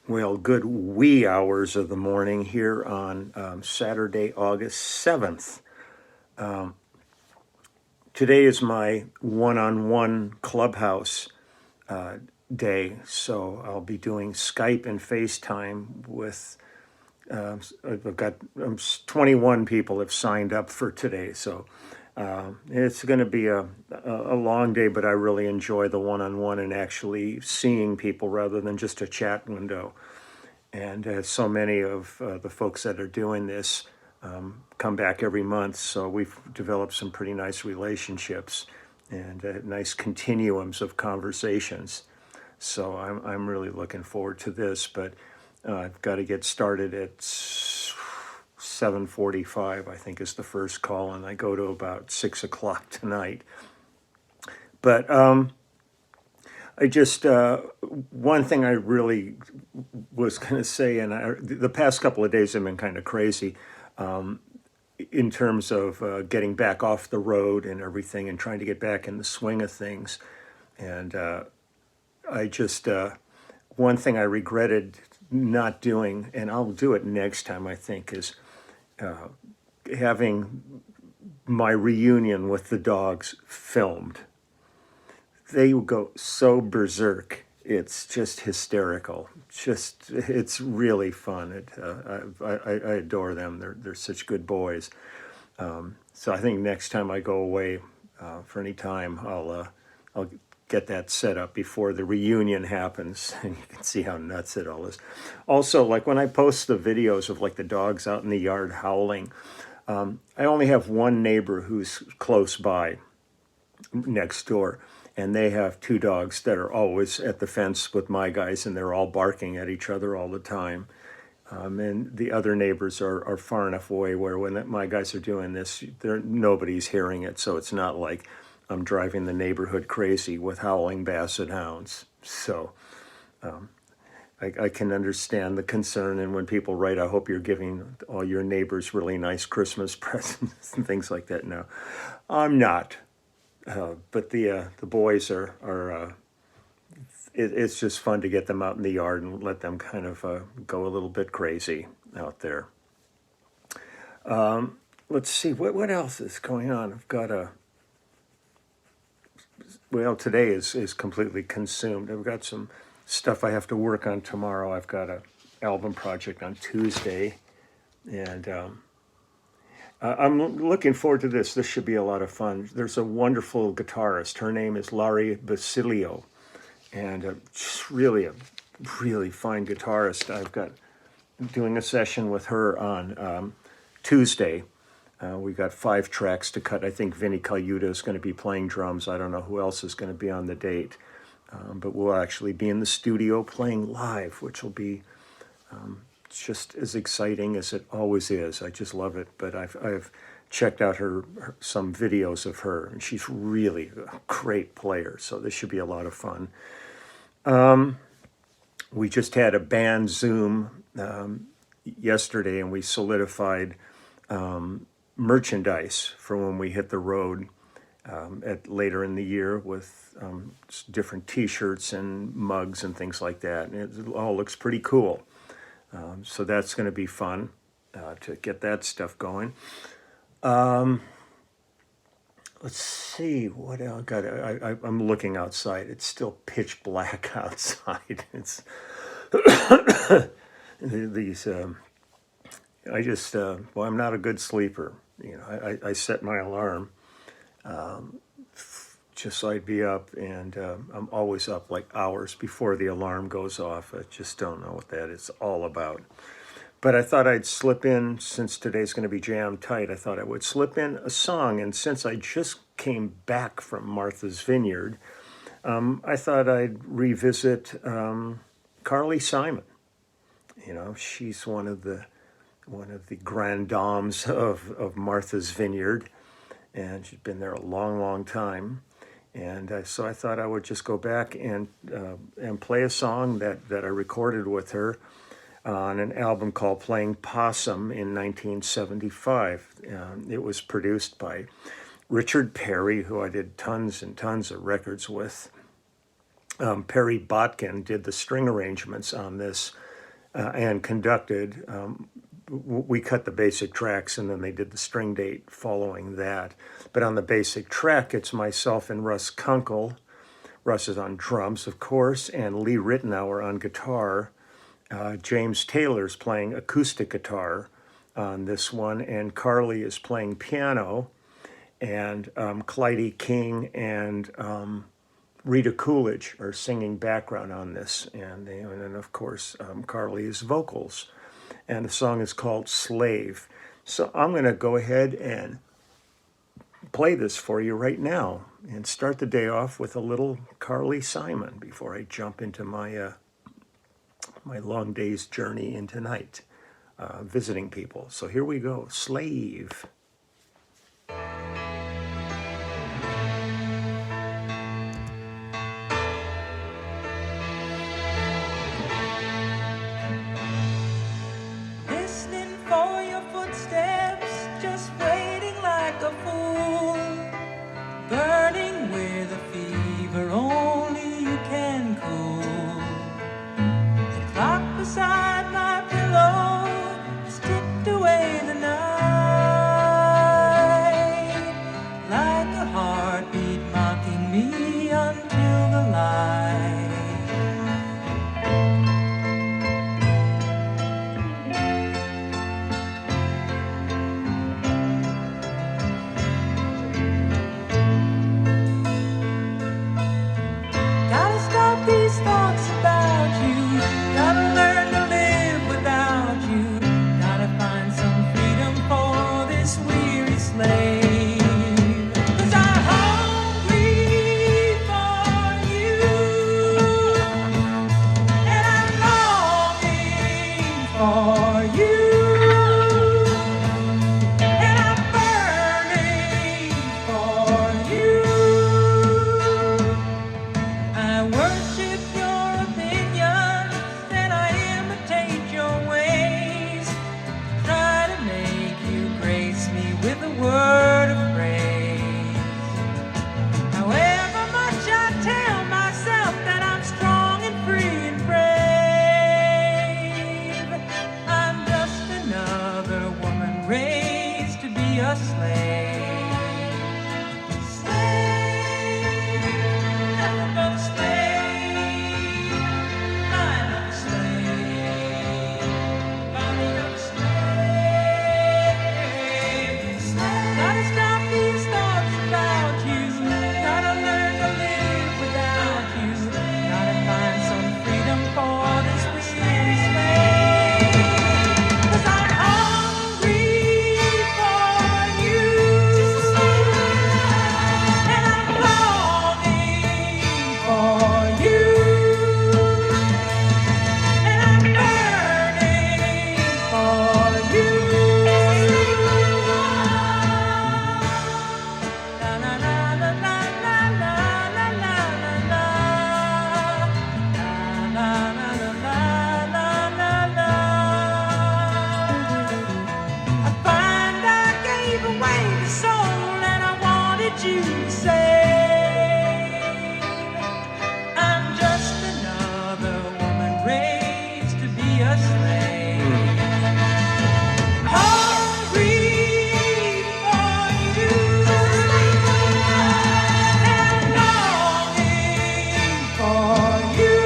Well, good wee hours of the morning here on Saturday, August 7th. Today is my one-on-one clubhouse day, so I'll be doing Skype and FaceTime with, I've got 21 people have signed up for today, so it's going to be a long day, but I really enjoy the one-on-one and actually seeing people rather than just a chat window. And so many of the folks that are doing this come back every month, so we've developed some pretty nice relationships and nice continuums of conversations. So I'm really looking forward to this, but I've got to get started at 7:45, I think is the first call, and I go to about 6 o'clock tonight. But I just, one thing I really was going to say, and the past couple of days have been kind of crazy in terms of getting back off the road and everything and trying to get back in the swing of things. And I just, one thing I regretted not doing, and I'll do it next time, I think, is having my reunion with the dogs filmed. They go so berserk. It's just hysterical. It's really fun. I adore them. They're such good boys. So I think next time I go away for any time, I'll get that set up before the reunion happens, and you can see how nuts it all is. Also, like when I post the videos of like the dogs out in the yard howling, I only have one neighbor who's close by, next door. And they have two dogs that are always at the fence with my guys, and they're all barking at each other all the time. And the other neighbors are far enough away where when my guys are doing this, nobody's hearing it. So it's not like I'm driving the neighborhood crazy with howling basset hounds. So I can understand the concern. And when people write, I hope you're giving all your neighbors really nice Christmas presents and things like that. No, I'm not. But the boys are it's just fun to get them out in the yard and let them kind of go a little bit crazy out there. Let's see, what else is going on? I've got well, today is completely consumed. I've got some stuff I have to work on tomorrow. I've got a album project on Tuesday, and I'm looking forward to this. This should be a lot of fun. There's a wonderful guitarist. Her name is Laurie Basilio, and just really a really fine guitarist. I've got doing a session with her on Tuesday. We got 5 tracks to cut. I think Vinny Colaiuta is going to be playing drums. I don't know who else is going to be on the date, but we'll actually be in the studio playing live, which will be just as exciting as it always is. I just love it. But I've checked out some videos of her, and she's really a great player. So this should be a lot of fun. We just had a band Zoom yesterday, and we solidified merchandise for when we hit the road later in the year with different T-shirts and mugs and things like that. And it all looks pretty cool. So that's going to be fun to get that stuff going. Let's see what else. I'm looking outside. It's still pitch black outside. It's these. Well, I'm not a good sleeper. You know, I set my alarm just so I'd be up, and I'm always up like hours before the alarm goes off. I just don't know what that is all about. But I thought I'd slip in, since today's going to be jam tight, I thought I would slip in a song. And since I just came back from Martha's Vineyard, I thought I'd revisit Carly Simon. You know, she's one of the grand dames of Martha's Vineyard, and she's been there a long, long time. And so I thought I would just go back and play a song that I recorded with her on an album called Playing Possum in 1975. It was produced by Richard Perry, who I did tons and tons of records with. Perry Botkin did the string arrangements on this and conducted. We cut the basic tracks and then they did the string date following that. But on the basic track, it's myself and Russ Kunkel. Russ is on drums, of course, and Lee Rittenauer on guitar. James Taylor's playing acoustic guitar on this one, and Carly is playing piano, and Clyde King and Rita Coolidge are singing background on this, and then of course Carly's vocals. And the song is called Slave. So I'm going to go ahead and play this for you right now and start the day off with a little Carly Simon before I jump into my my long day's journey into night, visiting people. So here we go, Slave. Listening for your footsteps, just waiting like a fool, burning with a fever only you can cool. The clock beside my pillow has ticked away the night, like a heartbeat mocking me until the light. Gotta stop these thoughts about you. Gotta learn to live without you. Gotta find some freedom for this weary slave. 'Cause I'm hungry for you, and I'm longing for you, and I'm burning for you. I worship your opinions and I imitate your ways. Try to make you grace me with a word of praise. However much I tell myself that I'm strong and free and brave, I'm just another woman raised to be a slave. Slave, nothing but a slave, mind of a slave, body of a slave. Gotta stop these thoughts about you. Gotta learn to live without you. Gotta find some freedom for this weary slave. 'Cause I'm hungry for you, and I'm longing for you, and I'm burning for you. La la la la la la la la la la. La la la la la la la. I find I gave away the soul and I wanted you to save. I'm just another woman raised to be a slave. Hungry for you, and I'm longing for you.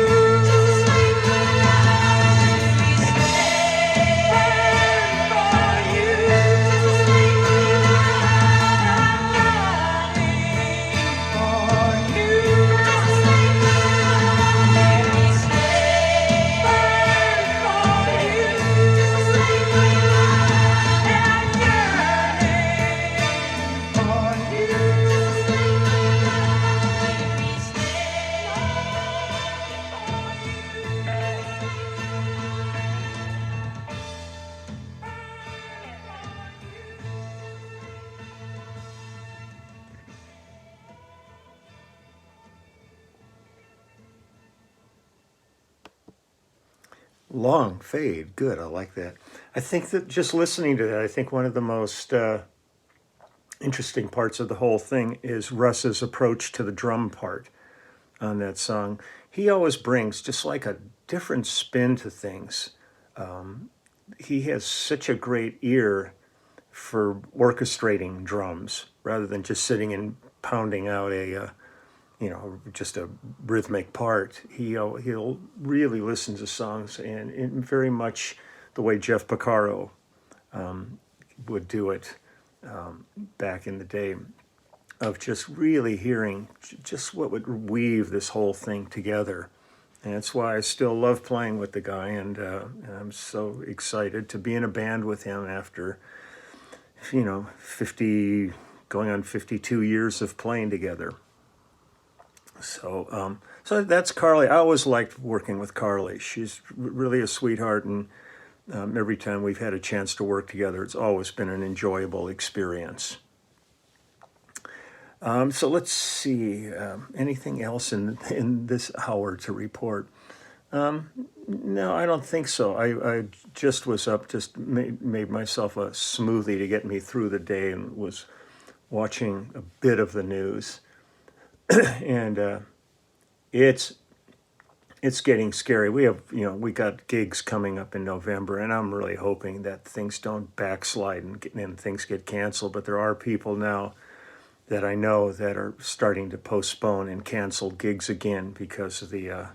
Long fade, good, I like that. I think that just listening to that, I think one of the most interesting parts of the whole thing is Russ's approach to the drum part on that song. He always brings just like a different spin to things. he has such a great ear for orchestrating drums rather than just sitting and pounding out just a rhythmic part. He'll really listen to songs and in very much the way Jeff Porcaro would do it back in the day, of just really hearing just what would weave this whole thing together. And that's why I still love playing with the guy, and I'm so excited to be in a band with him after 50, going on 52 years of playing together. So that's Carly. I always liked working with Carly. She's really a sweetheart, and every time we've had a chance to work together, it's always been an enjoyable experience. So let's see, anything else in this hour to report? No, I don't think so. I just was up, just made myself a smoothie to get me through the day, and was watching a bit of the news. And it's getting scary. We got gigs coming up in November, and I'm really hoping that things don't backslide and things get canceled. But there are people now that I know that are starting to postpone and cancel gigs again because of the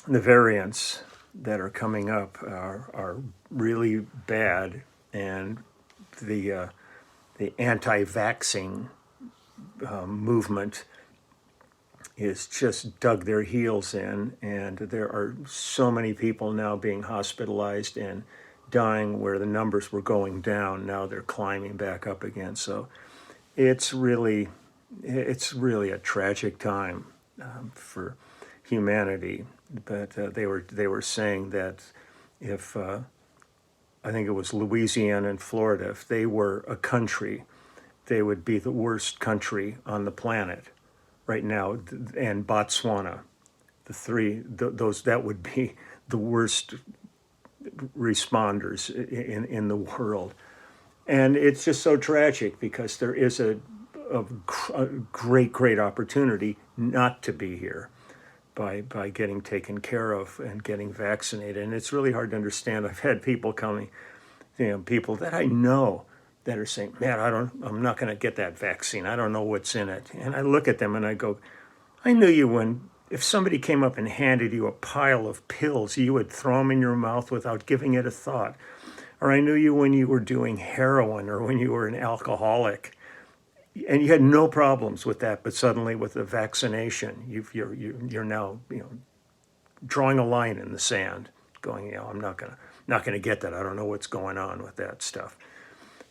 variants that are coming up are really bad, and the anti-vaxxing movement is just dug their heels in, and there are so many people now being hospitalized and dying where the numbers were going down. Now they're climbing back up again. So it's really a tragic time for humanity. But they were saying that if I think it was Louisiana and Florida, if they were a country, they would be the worst country on the planet right now, and Botswana, that would be the worst responders in the world. And it's just so tragic because there is a great opportunity not to be here by getting taken care of and getting vaccinated. And it's really hard to understand. I've had people coming, people that I know that are saying, man, I'm not going to get that vaccine. I don't know what's in it. And I look at them and I go, I knew you if somebody came up and handed you a pile of pills, you would throw them in your mouth without giving it a thought. Or I knew you when you were doing heroin or when you were an alcoholic, and you had no problems with that. But suddenly, with the vaccination, you're now drawing a line in the sand, going, I'm not gonna get that. I don't know what's going on with that stuff.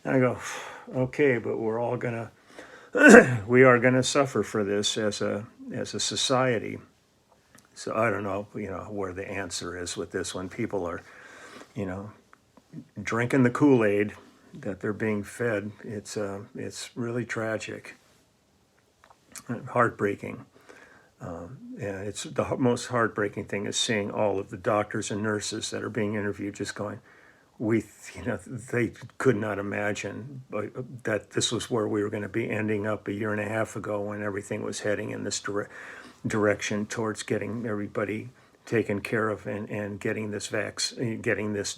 And I go, okay, but we are gonna suffer for this as a society. So I don't know, where the answer is with this when people are, drinking the Kool-Aid that they're being fed. It's really tragic, heartbreaking. And it's the most heartbreaking thing is seeing all of the doctors and nurses that are being interviewed just going, they could not imagine that this was where we were going to be ending up a year and a half ago when everything was heading in this direction towards getting everybody taken care of and getting this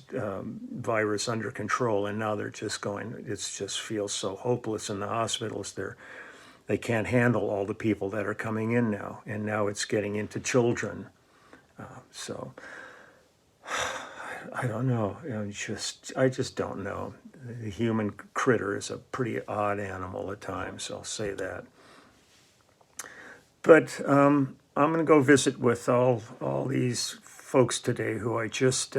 virus under control. And now they're just going, it just feels so hopeless in the hospitals. They can't handle all the people that are coming in now, and now it's getting into children. So I don't know. I just don't know. The human critter is a pretty odd animal at times. I'll say that. But I'm going to go visit with all these folks today who I just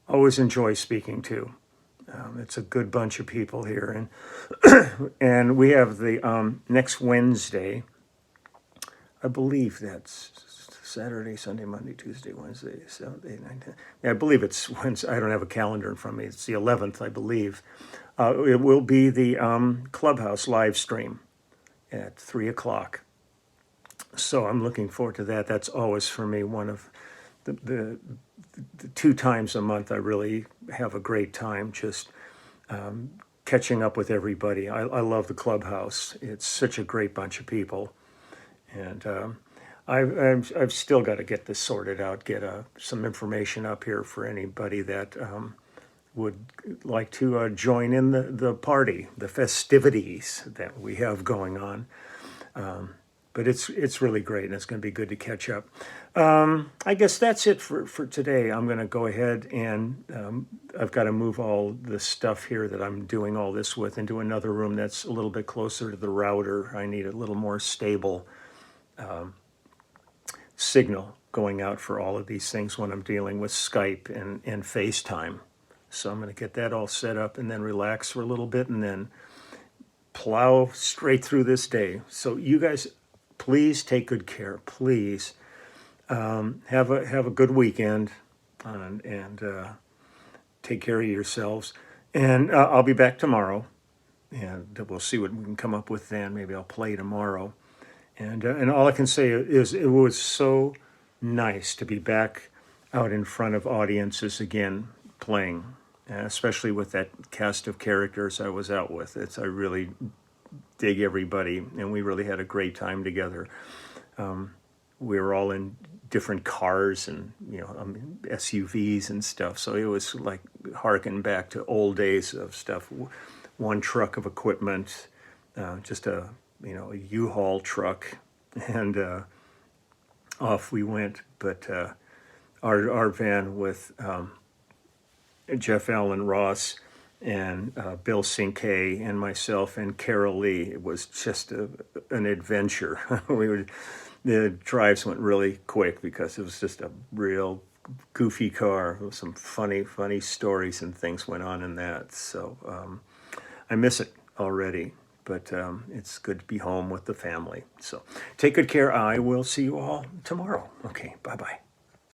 always enjoy speaking to. It's a good bunch of people here, and we have the next Wednesday. I believe that's Saturday, Sunday, Monday, Tuesday, Wednesday, 7th, 8th, 9th, 10th. Yeah, I believe it's Wednesday. I don't have a calendar in front of me. It's the 11th, I believe. It will be the Clubhouse live stream at 3 o'clock. So I'm looking forward to that. That's always for me one of the 2 times a month I really have a great time just catching up with everybody. I love the Clubhouse. It's such a great bunch of people. And I've still got to get this sorted out, get some information up here for anybody that would like to join in the party, the festivities that we have going on. But it's really great, and it's going to be good to catch up. I guess that's it for today. I'm going to go ahead and I've got to move all the stuff here that I'm doing all this with into another room that's a little bit closer to the router. I need a little more stable signal going out for all of these things when I'm dealing with Skype and FaceTime. So I'm going to get that all set up and then relax for a little bit and then plow straight through this day. So you guys, please take good care. Please have a good weekend and take care of yourselves. And I'll be back tomorrow, and we'll see what we can come up with then. Maybe I'll play tomorrow. And all I can say is it was so nice to be back out in front of audiences again playing, especially with that cast of characters I was out with. I really dig everybody, and we really had a great time together. We were all in different cars and SUVs and stuff, so it was like harking back to old days of stuff. One truck of equipment, just a U-Haul truck, and off we went. But our van with Jeff Allen Ross and Bill Cinque and myself and Carol Lee, it was just an adventure. The drives went really quick because it was just a real goofy car. Some funny stories and things went on in that. So I miss it already, but it's good to be home with the family. So take good care. I will see you all tomorrow. Okay, bye-bye.